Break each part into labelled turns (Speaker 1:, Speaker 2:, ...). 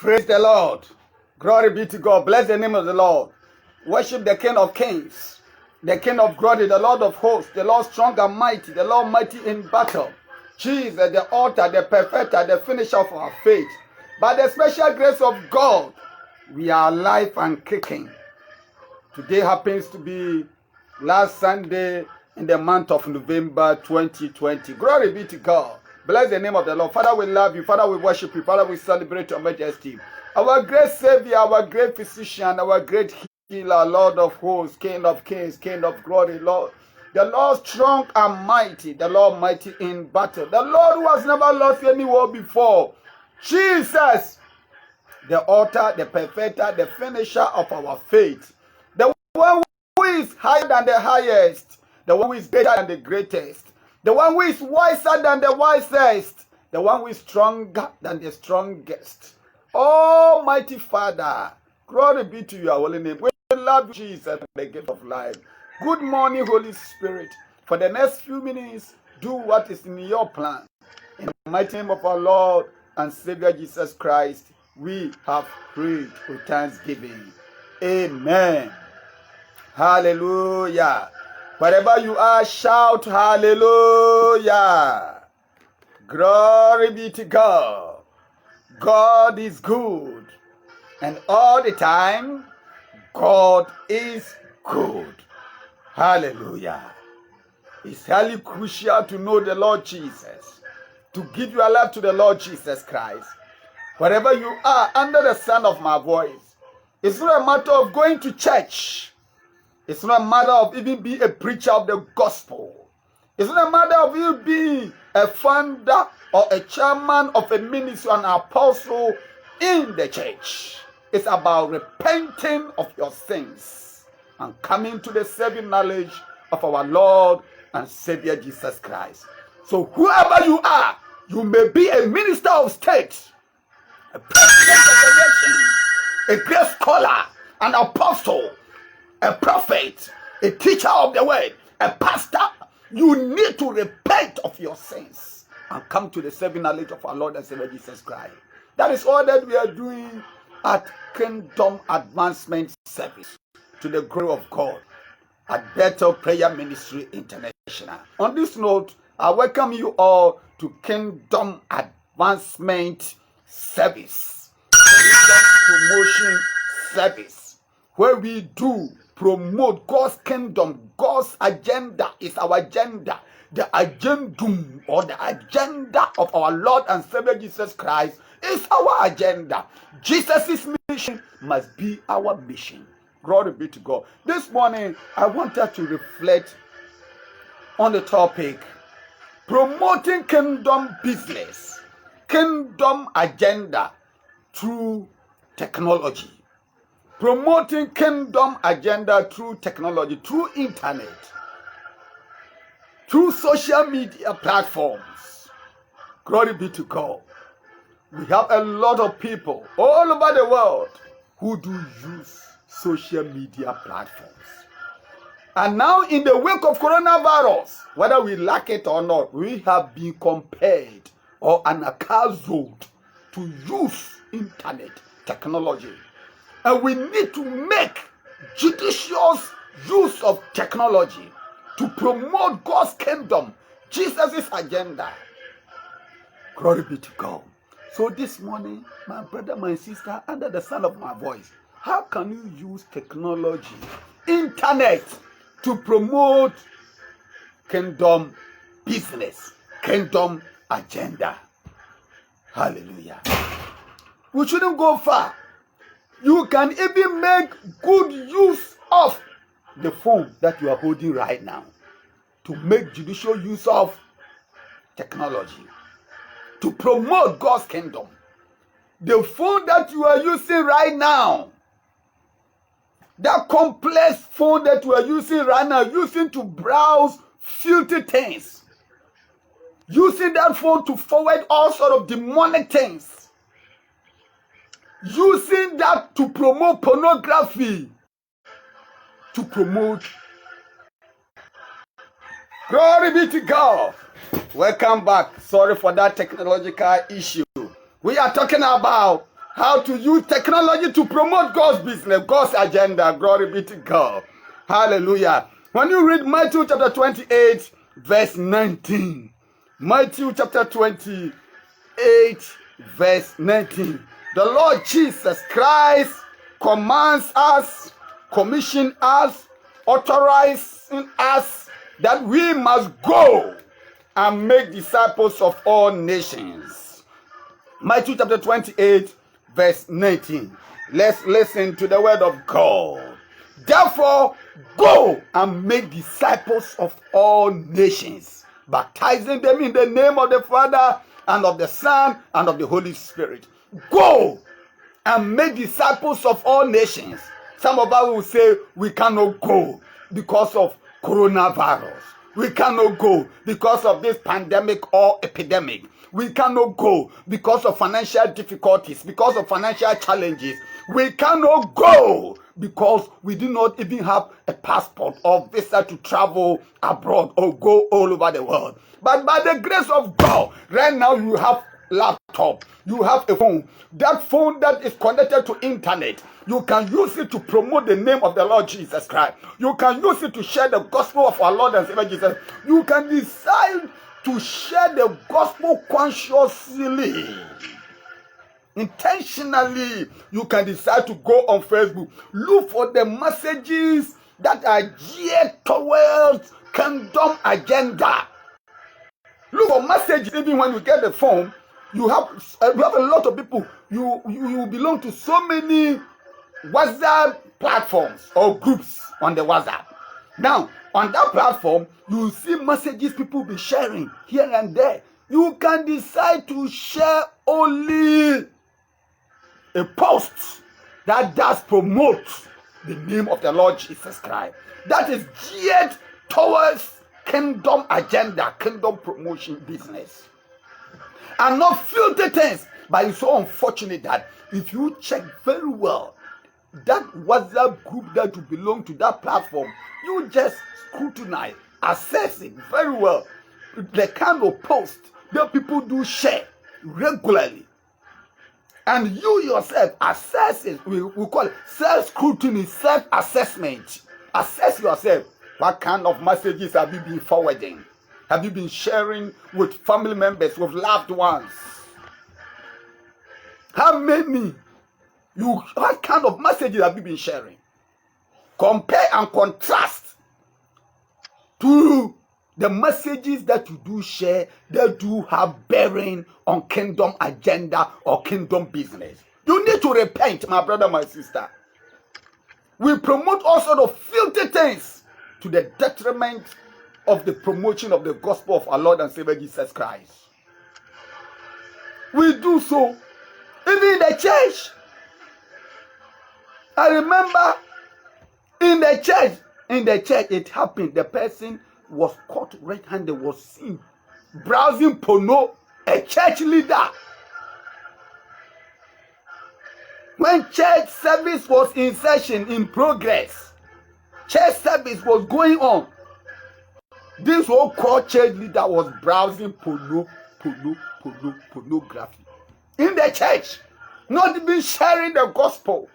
Speaker 1: Praise the Lord. Glory be to God. Bless the name of the Lord. Worship the King of Kings, the King of glory, the Lord of hosts, the Lord strong and mighty, the Lord mighty in battle. Jesus, the author, the perfecter, the finisher of our faith. By the special grace of God, we are alive and kicking. Today happens to be last Sunday in the month of November 2020. Glory be to God. Bless the name of the Lord. Father, we love you. Father, we worship you. Father, we celebrate your majesty. Our great Savior, our great physician, our great healer, Lord of hosts, King of kings, King of glory, Lord. The Lord strong and mighty, the Lord mighty in battle. The Lord who has never lost any war before. Jesus, the author, the perfecter, the finisher of our faith. The one who is higher than the highest. The one who is greater than the greatest. The one who is wiser than the wisest. The one who is stronger than the strongest. Almighty Father, glory be to your holy name. We love Jesus, the gift of life. Good morning, Holy Spirit. For the next few minutes, do what is in your plan. In the mighty name of our Lord and Savior Jesus Christ, we have prayed with thanksgiving. Amen. Hallelujah. Wherever you are, shout hallelujah. Glory be to God. God is good. And all the time, God is good. Hallelujah. It's highly crucial to know the Lord Jesus, to give your life to the Lord Jesus Christ. Wherever you are, under the sound of my voice, it's not a matter of going to church. It's not a matter of even being a preacher of the gospel. It's not a matter of you being a founder or a chairman of a ministry, an apostle in the church. It's about repenting of your sins and coming to the saving knowledge of our Lord and Savior Jesus Christ. So whoever you are, you may be a minister of state, a president of the nation, a great scholar, an apostle, a prophet, a teacher of the word, a pastor. You need to repent of your sins and come to the saving knowledge of our Lord and Savior Jesus Christ. That is all that we are doing at Kingdom Advancement Service to the glory of God at Bethel Prayer Ministry International. On this note, I welcome you all to Kingdom Advancement Service, Kingdom Promotion Service, where we do promote God's kingdom. God's agenda is our agenda. The agendum or the agenda of our Lord and Savior Jesus Christ is our agenda. Jesus' mission must be our mission. Glory be to God. This morning, I want us to reflect on the topic, promoting kingdom business, kingdom agenda through technology. Promoting kingdom agenda through technology, through internet, through social media platforms. Glory be to God. We have a lot of people all over the world who do use social media platforms. And now in the wake of coronavirus, whether we like it or not, we have been compelled or accused to use internet technology. And we need to make judicious use of technology to promote God's kingdom, Jesus' agenda. Glory be to God. So this morning, my brother, my sister, under the sound of my voice, how can you use technology, internet, to promote kingdom business, kingdom agenda? Hallelujah. We shouldn't go far. You can even make good use of the phone that you are holding right now to make judicial use of technology to promote God's kingdom. The phone that you are using right now, that complex phone that you are using right now, using to browse filthy things, using that phone to forward all sort of demonic things, using that to promote pornography, to promote. Glory be to God. Welcome back. Sorry for that technological issue. We are talking about how to use technology to promote God's business, God's agenda. Glory be to God. Hallelujah. When you read Matthew chapter 28, verse 19, Matthew chapter 28, verse 19, the Lord Jesus Christ commands us, commissions us, authorizing us that we must go and make disciples of all nations. Matthew chapter 28, verse 19. Let's listen to the word of God. Therefore, go and make disciples of all nations, baptizing them in the name of the Father and of the Son and of the Holy Spirit. Go and make disciples of all nations. Some of us will say we cannot go because of coronavirus. We cannot go because of this pandemic or epidemic. We cannot go because of financial difficulties, because of financial challenges. We cannot go because we do not even have a passport or visa to travel abroad or go all over the world. But by the grace of God, right now you have laptop, you have a phone. That phone that is connected to internet, you can use it to promote the name of the Lord Jesus Christ. You can use it to share the gospel of our Lord and Savior Jesus. You can decide to share the gospel consciously. Intentionally, you can decide to go on Facebook. Look for the messages that are geared towards kingdom agenda. Look for messages. Even when you get the phone, you have a lot of people. You belong to so many WhatsApp platforms or groups on the WhatsApp. Now, on that platform, you see messages people be sharing here and there. You can decide to share only a post that does promote the name of the Lord Jesus Christ. That is geared towards kingdom agenda, kingdom promotion business. And not filter things. But it's so unfortunate that if you check very well, that WhatsApp group that you belong to, that platform, you just scrutinize, assess it very well. The kind of post that people do share regularly. And you yourself assess it. We call it self-scrutiny, self-assessment. Assess yourself. What kind of messages have you been forwarding? Have you been sharing with family members, with loved ones? How many? What kind of messages have you been sharing? Compare and contrast to the messages that you do share that do have bearing on kingdom agenda or kingdom business. You need to repent, my brother, my sister. We promote all sort of filthy things to the detriment of the promotion of the gospel of our Lord and Savior Jesus Christ. We do so even in the church. I remember in the church it happened. The person was caught red-handed, was seen browsing porno, a church leader. When church service was in session, in progress, church service was going on, this so-called church leader was browsing pornography in the church, not even sharing the gospel.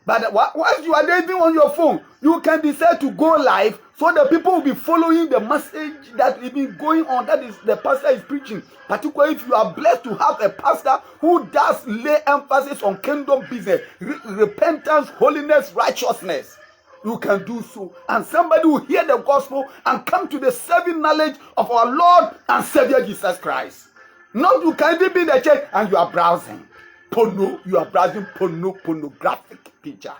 Speaker 1: But once you are even on your phone, you can decide to go live so that people will be following the message that is been going on, that is the pastor is preaching. Particularly if you are blessed to have a pastor who does lay emphasis on kingdom business, repentance, holiness, righteousness. You can do so. And somebody will hear the gospel and come to the saving knowledge of our Lord and Savior Jesus Christ. Not you can even be in the church and you are browsing porno, you are browsing pornographic picture.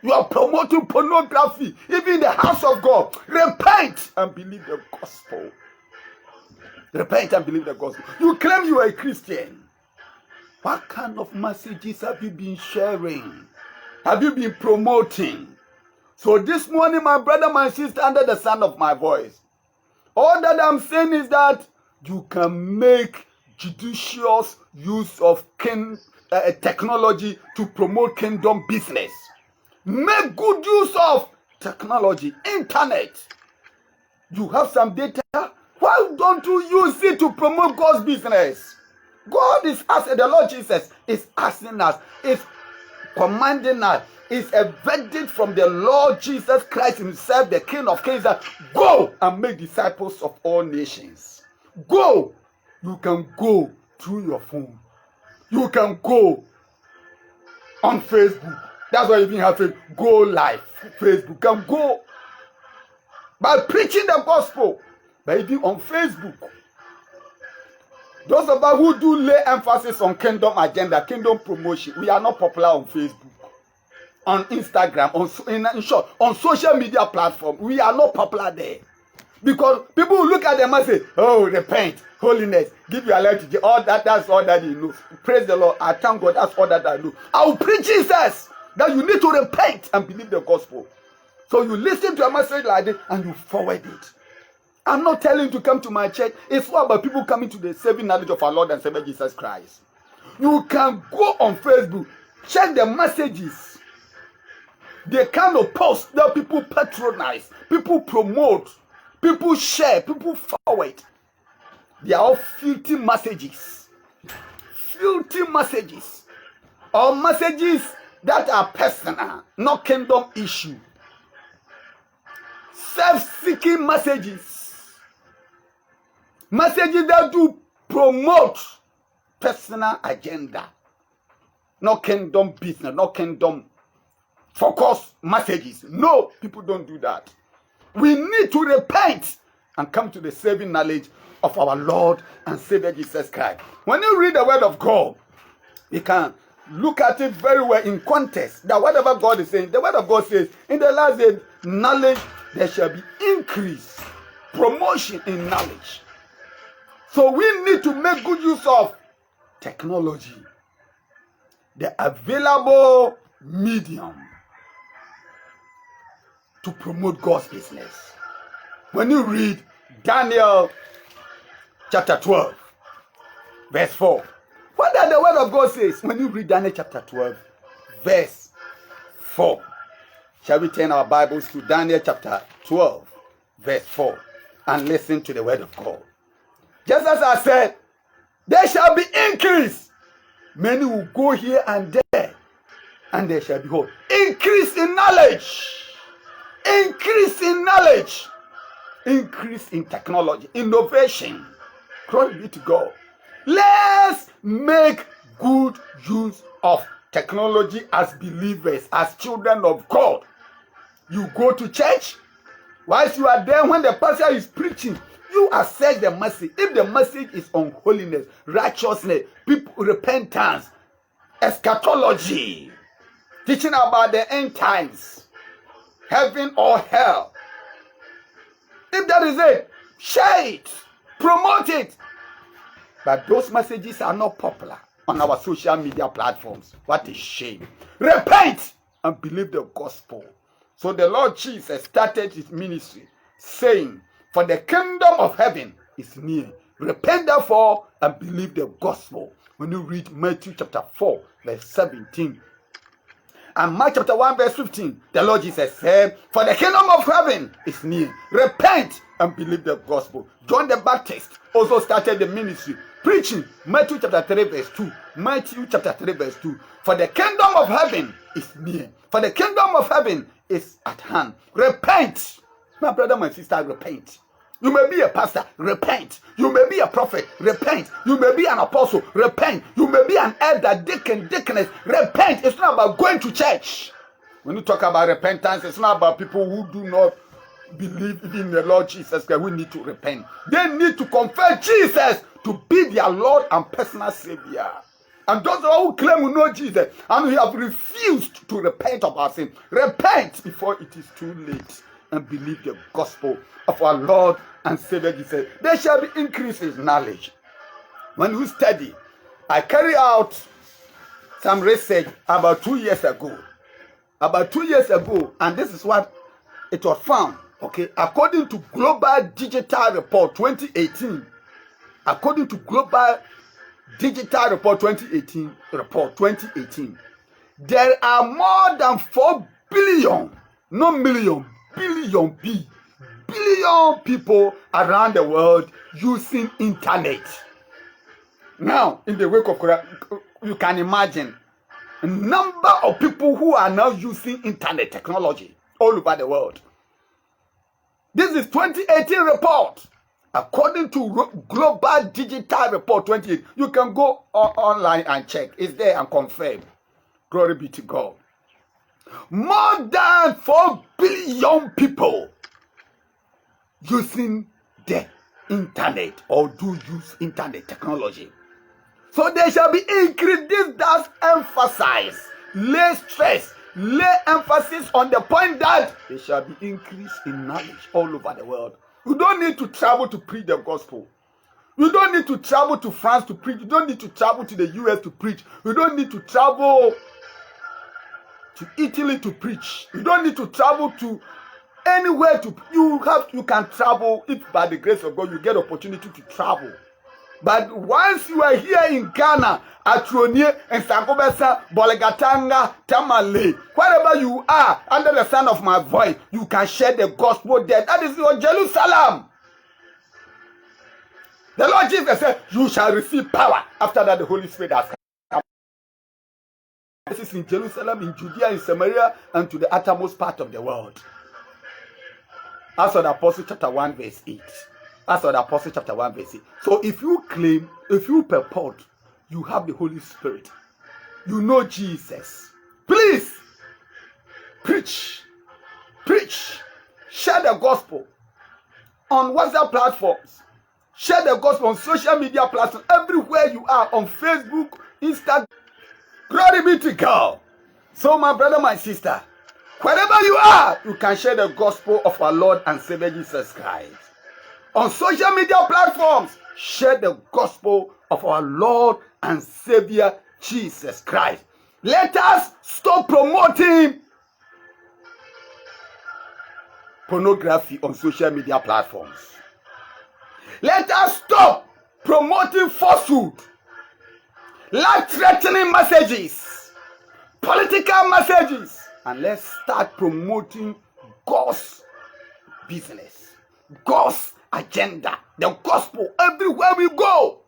Speaker 1: You are promoting pornography, even in the house of God. Repent and believe the gospel. Repent and believe the gospel. You claim you are a Christian. What kind of messages have you been sharing? Have you been promoting? So this morning, my brother, my sister, under the sound of my voice, all that I'm saying is that you can make judicious use of technology to promote kingdom business. Make good use of technology, internet. You have some data. Why don't you use it to promote God's business? God is asking, the Lord Jesus is asking us, is commanding us, is a verdict from the Lord Jesus Christ himself, the King of Kings, that go and make disciples of all nations. Go. You can go through your phone. You can go on Facebook. That's why you even have to go live. Facebook can go by preaching the gospel. But even on Facebook, those of us who do lay emphasis on kingdom agenda, kingdom promotion, we are not popular on Facebook, on Instagram, in short, on social media platform. We are not popular there. Because people will look at them and say, oh, repent, holiness, give your life to Jesus. All that, that's all that you know. Praise the Lord. I thank God, that's all that I know. I will preach Jesus, that you need to repent and believe the gospel. So you listen to a message like this and you forward it. I'm not telling you to come to my church. It's all about people coming to the saving knowledge of our Lord and Savior Jesus Christ. You can go on Facebook, check the messages, the kind of posts that people patronize, people promote, people share, people forward. They are all filthy messages. Filthy messages. Or messages that are personal, not kingdom issue. Self-seeking messages. Messages that do promote personal agenda. Not kingdom business, not kingdom focus messages. No, people don't do that. We need to repent and come to the saving knowledge of our Lord and Savior Jesus Christ. When you read the word of God, you can look at it very well in context. That whatever God is saying, the word of God says, in the last day, knowledge, there shall be increase, promotion in knowledge. So we need to make good use of technology, the available medium to promote God's business. When you read Daniel chapter 12, verse 4, what does the word of God says? When you read Daniel chapter 12, verse 4, shall we turn our Bibles to Daniel chapter 12, verse 4, and listen to the word of God? Just as I said, there shall be increase. Many will go here and there, and there shall be hope. Increase in knowledge. Increase in knowledge. Increase in technology. Innovation. Glory be to God. Let's make good use of technology as believers, as children of God. You go to church. Whilst you are there, when the pastor is preaching, you assess the message. If the message is on holiness, righteousness, people, repentance, eschatology, teaching about the end times, heaven or hell, if that is it, share it, promote it. But those messages are not popular on our social media platforms. What a shame. Repent and believe the gospel. So the Lord Jesus started his ministry saying, for the kingdom of heaven is near. Repent therefore and believe the gospel. When you read Matthew chapter 4, verse 17, and Mark chapter 1, verse 15, the Lord Jesus said, for the kingdom of heaven is near. Repent and believe the gospel. John the Baptist also started the ministry preaching Matthew chapter 3, verse 2. Matthew chapter 3, verse 2. For the kingdom of heaven is near. For the kingdom of heaven is at hand. Repent. My brother, my sister, repent. You may be a pastor, repent. You may be a prophet, repent. You may be an apostle, repent. You may be an elder, deacon, deaconess, repent. It's not about going to church. When you talk about repentance, it's not about people who do not believe in the Lord Jesus Christ. We need to repent. They need to confess Jesus to be their Lord and personal Savior. And those who claim we know Jesus and we have refused to repent of our sin, repent before it is too late and believe the gospel of our Lord and Savior Jesus. There shall be increase in knowledge. When we study, I carry out some research about 2 years ago. About 2 years ago, and this is what it was found. Okay, according to Global Digital Report 2018, according to Global Digital Report 2018, there are more than 4 billion, not million, billion billion people around the world using internet. Now, in the wake of Corona, you can imagine a number of people who are now using internet technology all over the world. This is 2018 report. According to Global Digital Report 2018, you can go online and check. It's there and confirm. Glory be to God. More than 4 billion people using the internet or do use internet technology. So there shall be increase. This does emphasize, lay stress, lay emphasis on the point that there shall be increase in knowledge all over the world. You don't need to travel to preach the gospel. You don't need to travel to France to preach. You don't need to travel to the US to preach. You don't need to travel to Italy to preach. You don't need to travel to anywhere to. You can travel if by the grace of God you get opportunity to travel. But once you are here in Ghana, Atronie, and Sankobesa, Bolegatanga, Tamale, wherever you are, under the sound of my voice, you can share the gospel there. That is your Jerusalem. The Lord Jesus said, you shall receive power. After that, the Holy Spirit has come. This is in Jerusalem, in Judea, in Samaria, and to the uttermost part of the world. As of the Apostle chapter 1, verse 8. As of the Apostle chapter 1, verse 8. So if you claim, if you purport, you have the Holy Spirit, you know Jesus, please preach, share the gospel on WhatsApp platforms, share the gospel on social media platforms, everywhere you are, on Facebook, Instagram. Glory be to God. So my brother, my sister, wherever you are, you can share the gospel of our Lord and Savior Jesus Christ. On social media platforms, share the gospel of our Lord and Savior Jesus Christ. Let us stop promoting pornography on social media platforms. Let us stop promoting falsehood, life-threatening messages, political messages, and let's start promoting God's business, God's agenda, the gospel everywhere we go.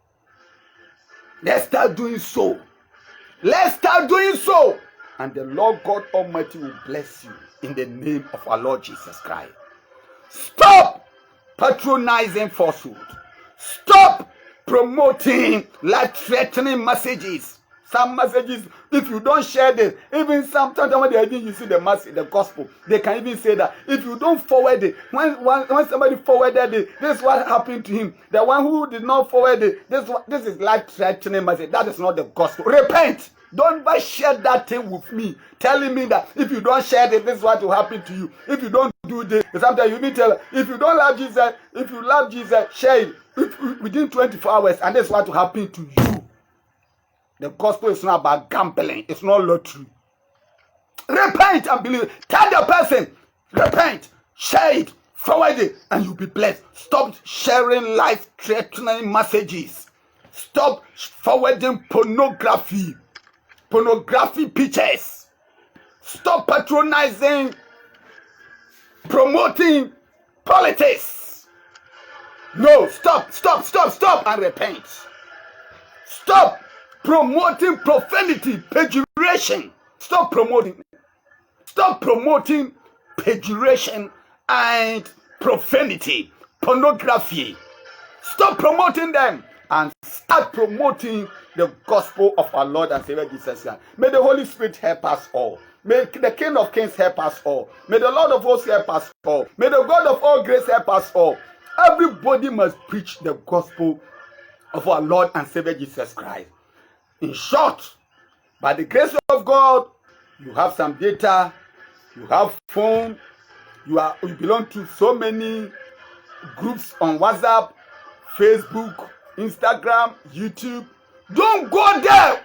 Speaker 1: Let's start doing so. Let's start doing so. And the Lord God Almighty will bless you in the name of our Lord Jesus Christ. Stop patronizing falsehood. Stop promoting life-threatening messages. Some messages, if you don't share this, even sometimes when they are even using the message, the gospel, they can even say that if you don't forward it, when somebody forwarded it, this is what happened to him. The one who did not forward it, this is life-threatening message. That is not the gospel. Repent. Don't share that thing with me, telling me that if you don't share it, this is what will happen to you. If you don't do this, sometimes you need to tell, if you don't love Jesus, if you love Jesus, share it within 24 hours, and this is what will happen to you. The gospel is not about gambling. It's not lottery. Repent and believe. Tell the person, repent, share it, forward it, and you'll be blessed. Stop sharing life-threatening messages. Stop forwarding pornography pictures. Stop patronizing, promoting politics. No, stop, and repent. Stop promoting profanity, pejoration. Stop promoting pejoration and profanity, pornography. Stop promoting them and start promoting the gospel of our Lord and Savior Jesus Christ. May the Holy Spirit help us all. May the King of Kings help us all. May the Lord of Hosts help us all. May the God of all grace help us all. Everybody must preach the gospel of our Lord and Savior Jesus Christ. In short, by the grace of God, you have some data, you have phone, you belong to so many groups on WhatsApp, Facebook, Instagram, YouTube. Don't go there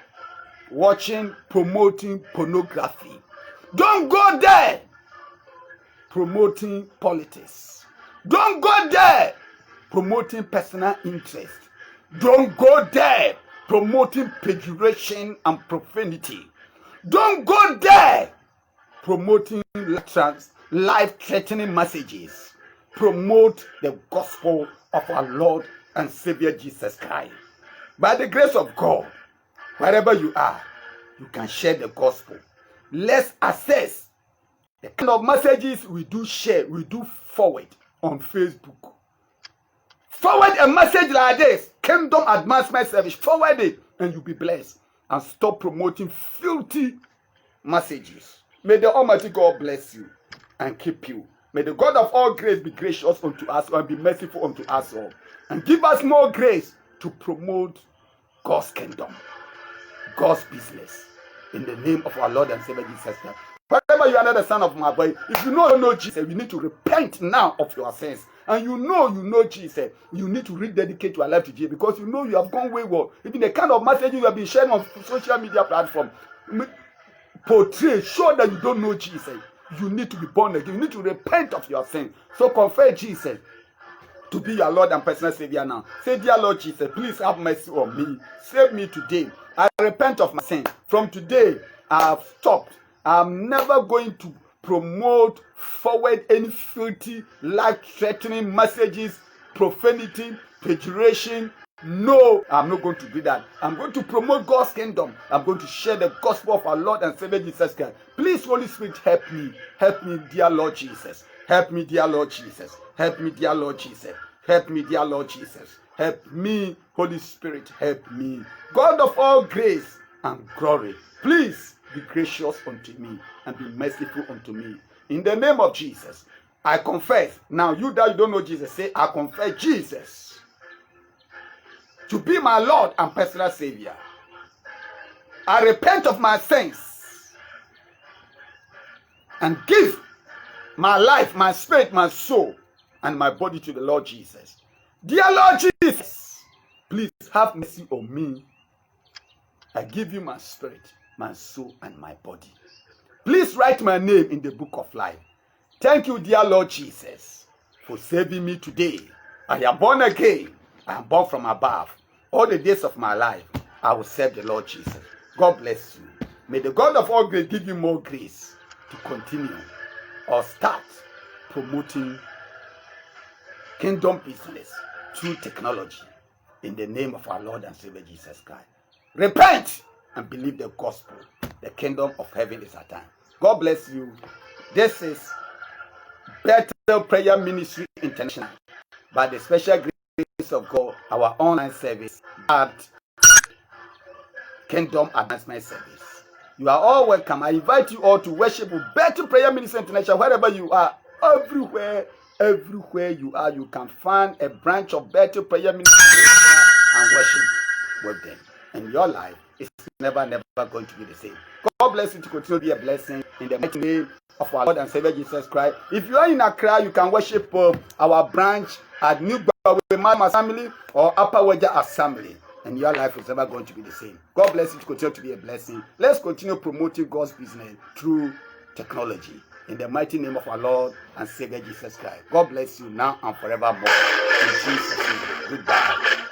Speaker 1: promoting pornography. Don't go there promoting politics. Don't go there promoting personal interest. Don't go there promoting pejoration and profanity. Don't go there promoting life-threatening messages. Promote the gospel of our Lord and Savior Jesus Christ. By the grace of God, wherever you are, you can share the gospel. Let's assess the kind of messages we do share, we do forward on Facebook. Forward a message like this, Kingdom Advancement Service. Forward it and you'll be blessed. And stop promoting filthy messages. May the Almighty God bless you and keep you. May the God of all grace be gracious unto us and be merciful unto us all. And give us more grace to promote God's kingdom, God's business. In the name of our Lord and Savior Jesus Christ. Wherever you are under the sound of my voice, if you know Jesus, you need to repent now of your sins. And you know Jesus, you need to rededicate your life to Jesus because you know you have gone wayward. Even the kind of messages you have been sharing on social media platform portray, show that you don't know Jesus. You need to be born again. You need to repent of your sin. So confess Jesus to be your Lord and personal Savior now. Say, dear Lord Jesus, please have mercy on me. Save me today. I repent of my sin. From today, I have stopped. I'm never going to promote, forward any filthy, life-threatening messages, profanity, pejoration. No, I'm not going to do that. I'm going to promote God's kingdom. I'm going to share the gospel of our Lord and Savior Jesus Christ. Please, Holy Spirit, help me. Help me, dear Lord Jesus. Help me, dear Lord Jesus. Help me, dear Lord Jesus. Help me, dear Lord Jesus. Help me, Holy Spirit. Help me. God of all grace and glory, please be gracious unto me and be merciful unto me. In the name of Jesus, I confess. Now, you that you don't know Jesus, say, I confess Jesus to be my Lord and personal Savior. I repent of my sins and give my life, my spirit, my soul, and my body to the Lord Jesus. Dear Lord Jesus, please have mercy on me. I give you my spirit, my soul, and my body. Please write my name in the book of life. Thank you, dear Lord Jesus, for saving me today. I am born again. I am born from above. All the days of my life, I will serve the Lord Jesus. God bless you. May the God of all grace give you more grace to continue or start promoting kingdom business through technology in the name of our Lord and Savior Jesus Christ. Repent and believe the gospel. The kingdom of heaven is at hand. God bless you. This is Bethel Prayer Ministry International by the special grace of God, our online service at Kingdom Advancement Service. You are all welcome. I invite you all to worship with Bethel Prayer Ministry International wherever you are. Everywhere you are, you can find a branch of Bethel Prayer Ministry and worship with them. And your life is never going to be the same. God bless you to continue to be a blessing in the mighty name of our Lord and Savior Jesus Christ. If you are in Accra, you can worship our branch at New Mama Assembly or Upper Waja Assembly. And your life is never going to be the same. God bless you to continue to be a blessing. Let's continue promoting God's business through technology. In the mighty name of our Lord and Savior Jesus Christ. God bless you now and forevermore. In Jesus' name. Goodbye.